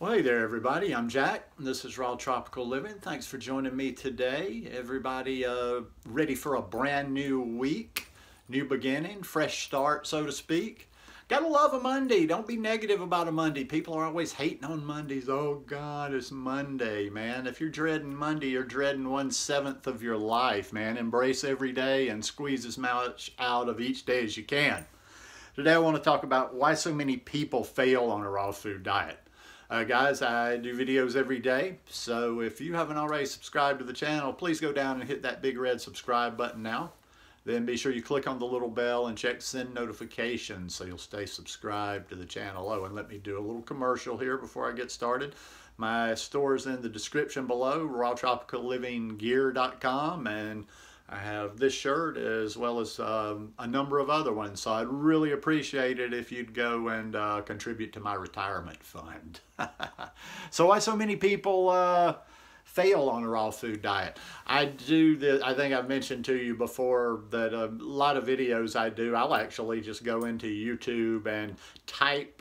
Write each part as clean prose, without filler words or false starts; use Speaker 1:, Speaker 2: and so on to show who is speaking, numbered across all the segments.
Speaker 1: Well, hey there, everybody. I'm Jack. This is Raw Tropical Living. Thanks for joining me today. Everybody ready for a brand new week, new beginning, fresh start, so to speak. Gotta love a Monday. Don't be negative about a Monday. People are always hating on Mondays. Oh, God, it's Monday, man. If you're dreading Monday, you're dreading 1/7 of your life, man. Embrace every day and squeeze as much out of each day as you can. Today, I want to talk about why so many people fail on a raw food diet. Guys, I do videos every day, so if you haven't already subscribed to the channel, please go down and hit that big red subscribe button now. Then be sure you click on the little bell and check send notifications so you'll stay subscribed to the channel. Oh, and let me do a little commercial here before I get started. My store is in the description below, rawtropicallivinggear.com, and I have this shirt as well as a number of other ones, so I'd really appreciate it if you'd go and contribute to my retirement fund. So why so many people fail on a raw food diet? I do this, I think I've mentioned to you before that a lot of videos I do, I'll actually just go into YouTube and type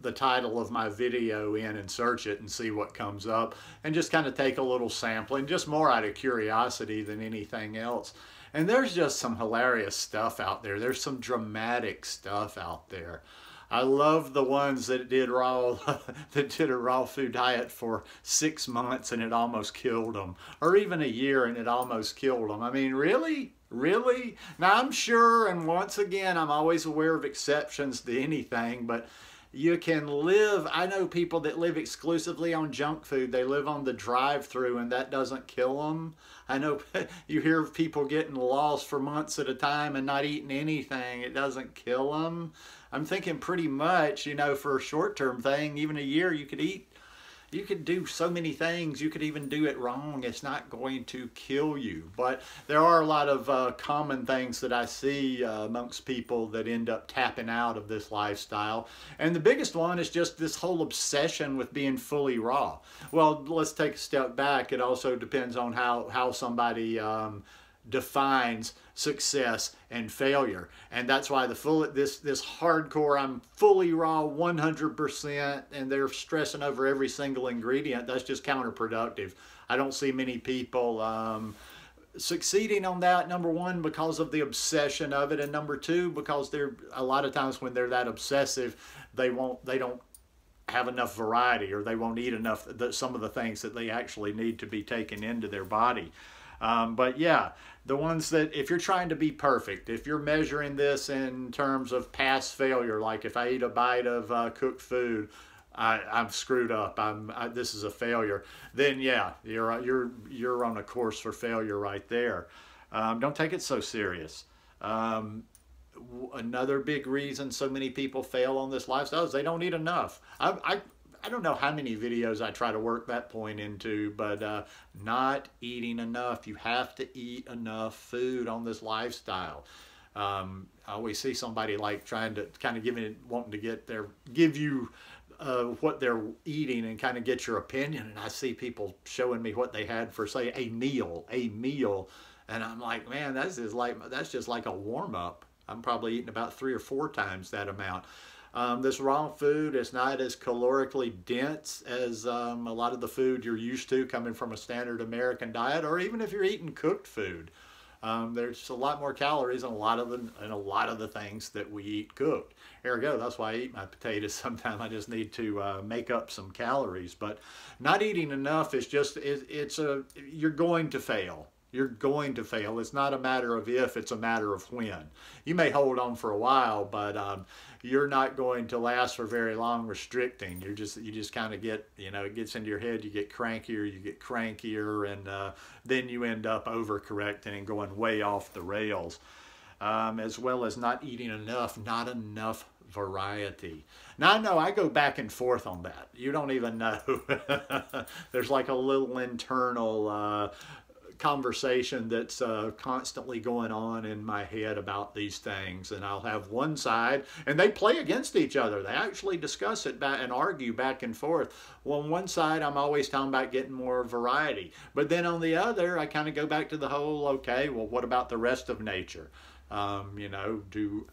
Speaker 1: the title of my video in and search it and see what comes up and just kind of take a little sampling, just more out of curiosity than anything else. And there's just some hilarious stuff out there. There's some dramatic stuff out there. I love the ones that did that did a raw food diet for 6 months and it almost killed them, or even a year and it almost killed them. I mean, really? Really? Now, I'm sure, and once again, I'm always aware of exceptions to anything, but you can live, I know people that live exclusively on junk food. They live on the drive-through and that doesn't kill them. I know you hear of people getting lost for months at a time and not eating anything. It doesn't kill them. I'm thinking pretty much, you know, for a short-term thing, even a year, you could eat, you could do so many things. You could even do it wrong. It's not going to kill you. But there are a lot of common things that I see amongst people that end up tapping out of this lifestyle. And the biggest one is just this whole obsession with being fully raw. Well, let's take a step back. It also depends on how somebody defines success and failure, and that's why this hardcore, I'm fully raw 100%, and they're stressing over every single ingredient. That's just counterproductive. I don't see many people succeeding on that. Number one, because of the obsession of it, and number two, because they're a lot of times when they're that obsessive, they don't have enough variety, or they won't eat enough some of the things that they actually need to be taken into their body. But yeah, the ones that, if you're trying to be perfect, if you're measuring this in terms of past failure, like if I eat a bite of cooked food, I've screwed up, this is a failure, then yeah, you're on a course for failure right there. Don't take it so serious. Another big reason so many people fail on this lifestyle is they don't eat enough. I don't know how many videos I try to work that point into, but not eating enough. You have to eat enough food on this lifestyle. I always see somebody like trying to kind of wanting to give you what they're eating and kind of get your opinion. And I see people showing me what they had for, say, a meal, and I'm like, man, that's just like a warm up. I'm probably eating about 3 or 4 times that amount. This raw food is not as calorically dense as a lot of the food you're used to coming from a standard American diet, or even if you're eating cooked food. There's a lot more calories in a lot of the things that we eat cooked. Ergo, that's why I eat my potatoes. Sometimes I just need to make up some calories. But not eating enough is just, you're going to fail. You're going to fail. It's not a matter of if, it's a matter of when. You may hold on for a while, but you're not going to last for very long restricting. You just kind of get, it gets into your head, you get crankier, and then you end up overcorrecting and going way off the rails. As well as not eating enough, not enough variety. Now, I know I go back and forth on that. You don't even know. There's like a little internal conversation that's constantly going on in my head about these things, and I'll have one side, and they play against each other. They actually discuss it and argue back and forth. Well, on one side, I'm always talking about getting more variety, but then on the other, I kind of go back to the whole, okay, well, what about the rest of nature? In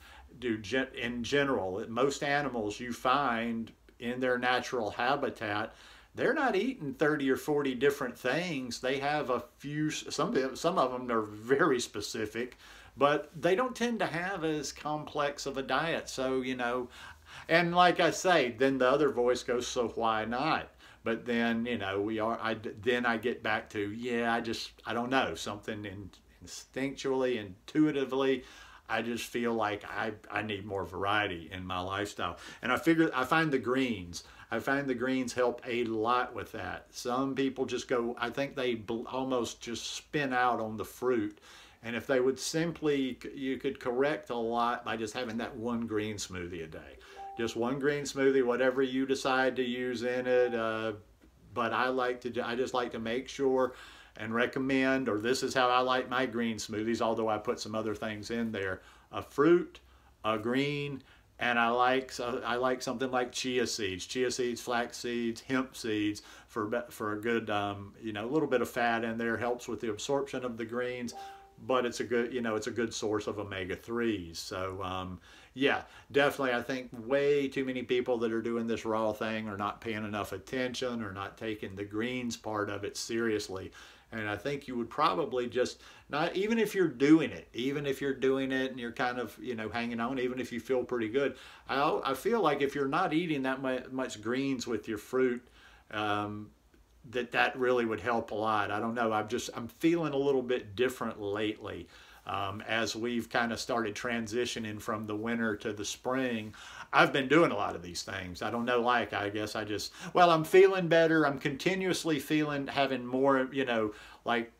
Speaker 1: general, most animals you find in their natural habitat, they're not eating 30 or 40 different things. They have a few, some of them are very specific, but they don't tend to have as complex of a diet. So, you know, and like I say, then the other voice goes, so why not? But then, you know, then I get back to, yeah, I don't know, something instinctually, intuitively, I just feel like I need more variety in my lifestyle. And I find the greens. I find the greens help a lot with that. Some people just go, I think they almost just spin out on the fruit. And if they would simply, you could correct a lot by just having that one green smoothie a day. Just one green smoothie, whatever you decide to use in it. But I just like to make sure and recommend, or this is how I like my green smoothies, although I put some other things in there: a fruit, a green, and I like something like chia seeds, flax seeds, hemp seeds for a good, you know, a little bit of fat in there, helps with the absorption of the greens, but it's a good, you know, it's a good source of omega-3s. So yeah, definitely, I think way too many people that are doing this raw thing are not paying enough attention or not taking the greens part of it seriously. And I think you would probably just not, even if you're doing it and you're kind of, you know, hanging on, even if you feel pretty good, I feel like if you're not eating that much greens with your fruit, that really would help a lot. I don't know. I'm feeling a little bit different lately. As we've kind of started transitioning from the winter to the spring, I've been doing a lot of these things. I don't know, like, I guess I'm feeling better. I'm continuously having more, you know, like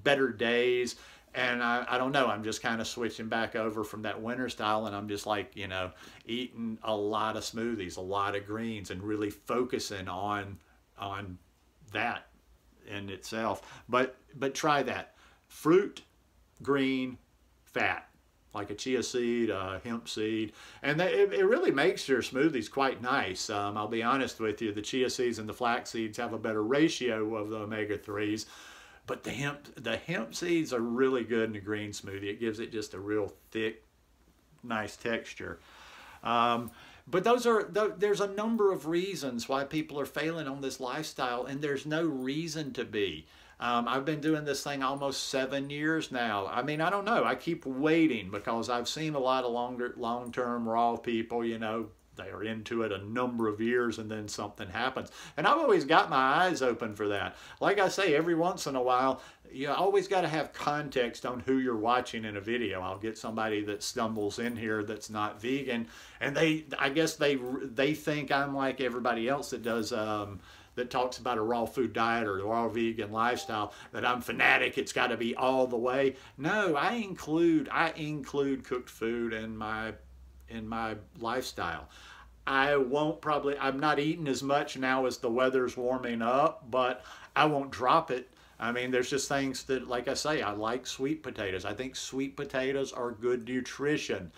Speaker 1: better days. And I don't know, I'm just kind of switching back over from that winter style, and I'm just like, you know, eating a lot of smoothies, a lot of greens, and really focusing on that in itself. But try that. Fruit, green, fat, like a chia seed, a hemp seed, and it really makes your smoothies quite nice. I'll be honest with you, the chia seeds and the flax seeds have a better ratio of the omega-3s, but the hemp seeds are really good in a green smoothie. It gives it just a real thick, nice texture. But there's a number of reasons why people are failing on this lifestyle, and there's no reason to be. I've been doing this thing almost 7 years now. I mean, I don't know. I keep waiting because I've seen a lot of long-term raw people, you know, they are into it a number of years and then something happens. And I've always got my eyes open for that. Like I say, every once in a while, you always got to have context on who you're watching in a video. I'll get somebody that stumbles in here that's not vegan, and I guess they think I'm like everybody else that does that talks about a raw food diet or a raw vegan lifestyle, that I'm fanatic, it's got to be all the way. No, I include cooked food in my lifestyle. I'm not eating as much now as the weather's warming up, but I won't drop it. I mean, there's just things that, like I say, I like sweet potatoes. I think sweet potatoes are good nutrition.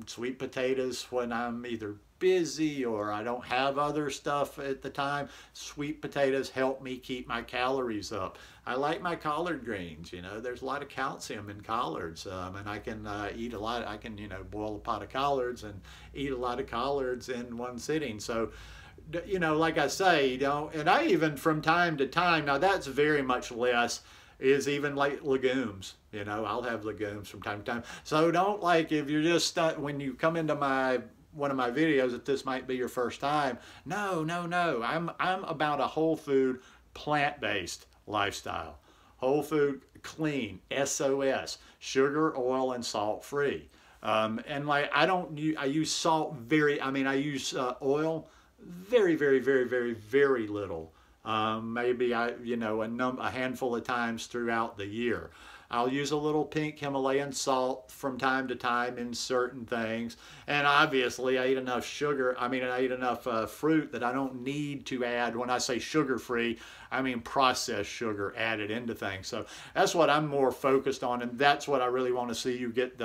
Speaker 1: Sweet potatoes when I'm either busy or I don't have other stuff at the time, sweet potatoes help me keep my calories up. I like my collard greens. You know, there's a lot of calcium in collards, and I can eat a lot. I can, you know, boil a pot of collards and eat a lot of collards in one sitting. So, you know, like I say, you know, and I even from time to time, now that's very much less, is even like legumes. You know, I'll have legumes from time to time. So don't, like, if you're just when you come into one of my videos, that this might be your first time. No. I'm about a whole food, plant-based lifestyle. Whole food, clean, SOS, sugar, oil, and salt free. And like, I use salt I use oil very, very, very, very, very little. Maybe a handful of times throughout the year. I'll use a little pink Himalayan salt from time to time in certain things. And obviously I eat enough fruit that I don't need to add, when I say sugar-free, I mean processed sugar added into things. So that's what I'm more focused on, and that's what I really want to see you get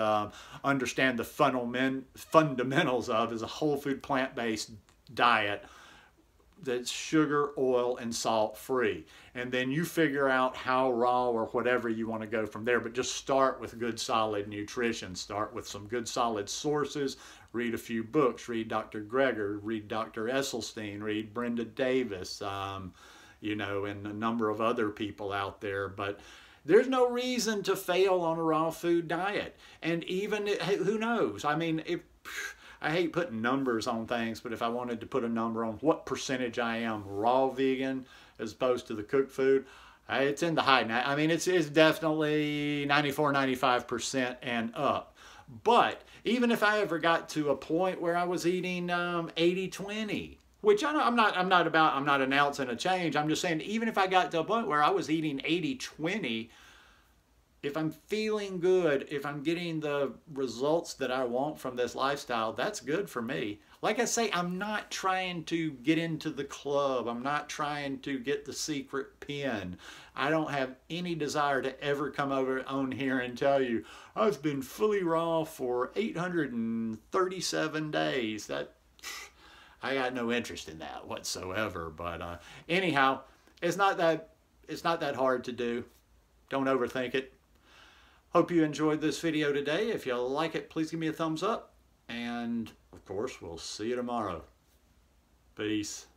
Speaker 1: understand the fundamentals of, is a whole food plant-based diet that's sugar, oil, and salt free. And then you figure out how raw or whatever you want to go from there. But just start with good solid nutrition. Start with some good solid sources. Read a few books. Read Dr. Greger, read Dr. Esselstyn, read Brenda Davis, you know, and a number of other people out there. But there's no reason to fail on a raw food diet. And even, who knows? I mean, I hate putting numbers on things, but if I wanted to put a number on what percentage I am raw vegan as opposed to the cooked food, it's in the high. I mean, it's definitely 94, 95% and up. But even if I ever got to a point where I was eating 80-20, which I'm not an ounce and a change. I'm just saying, even if I got to a point where I was eating 80-20, if I'm feeling good, if I'm getting the results that I want from this lifestyle, that's good for me. Like I say, I'm not trying to get into the club. I'm not trying to get the secret pin. I don't have any desire to ever come over on here and tell you, I've been fully raw for 837 days. I got no interest in that whatsoever. But anyhow, it's not that hard to do. Don't overthink it. Hope you enjoyed this video today. If you like it, please give me a thumbs up. And of course, we'll see you tomorrow. Peace.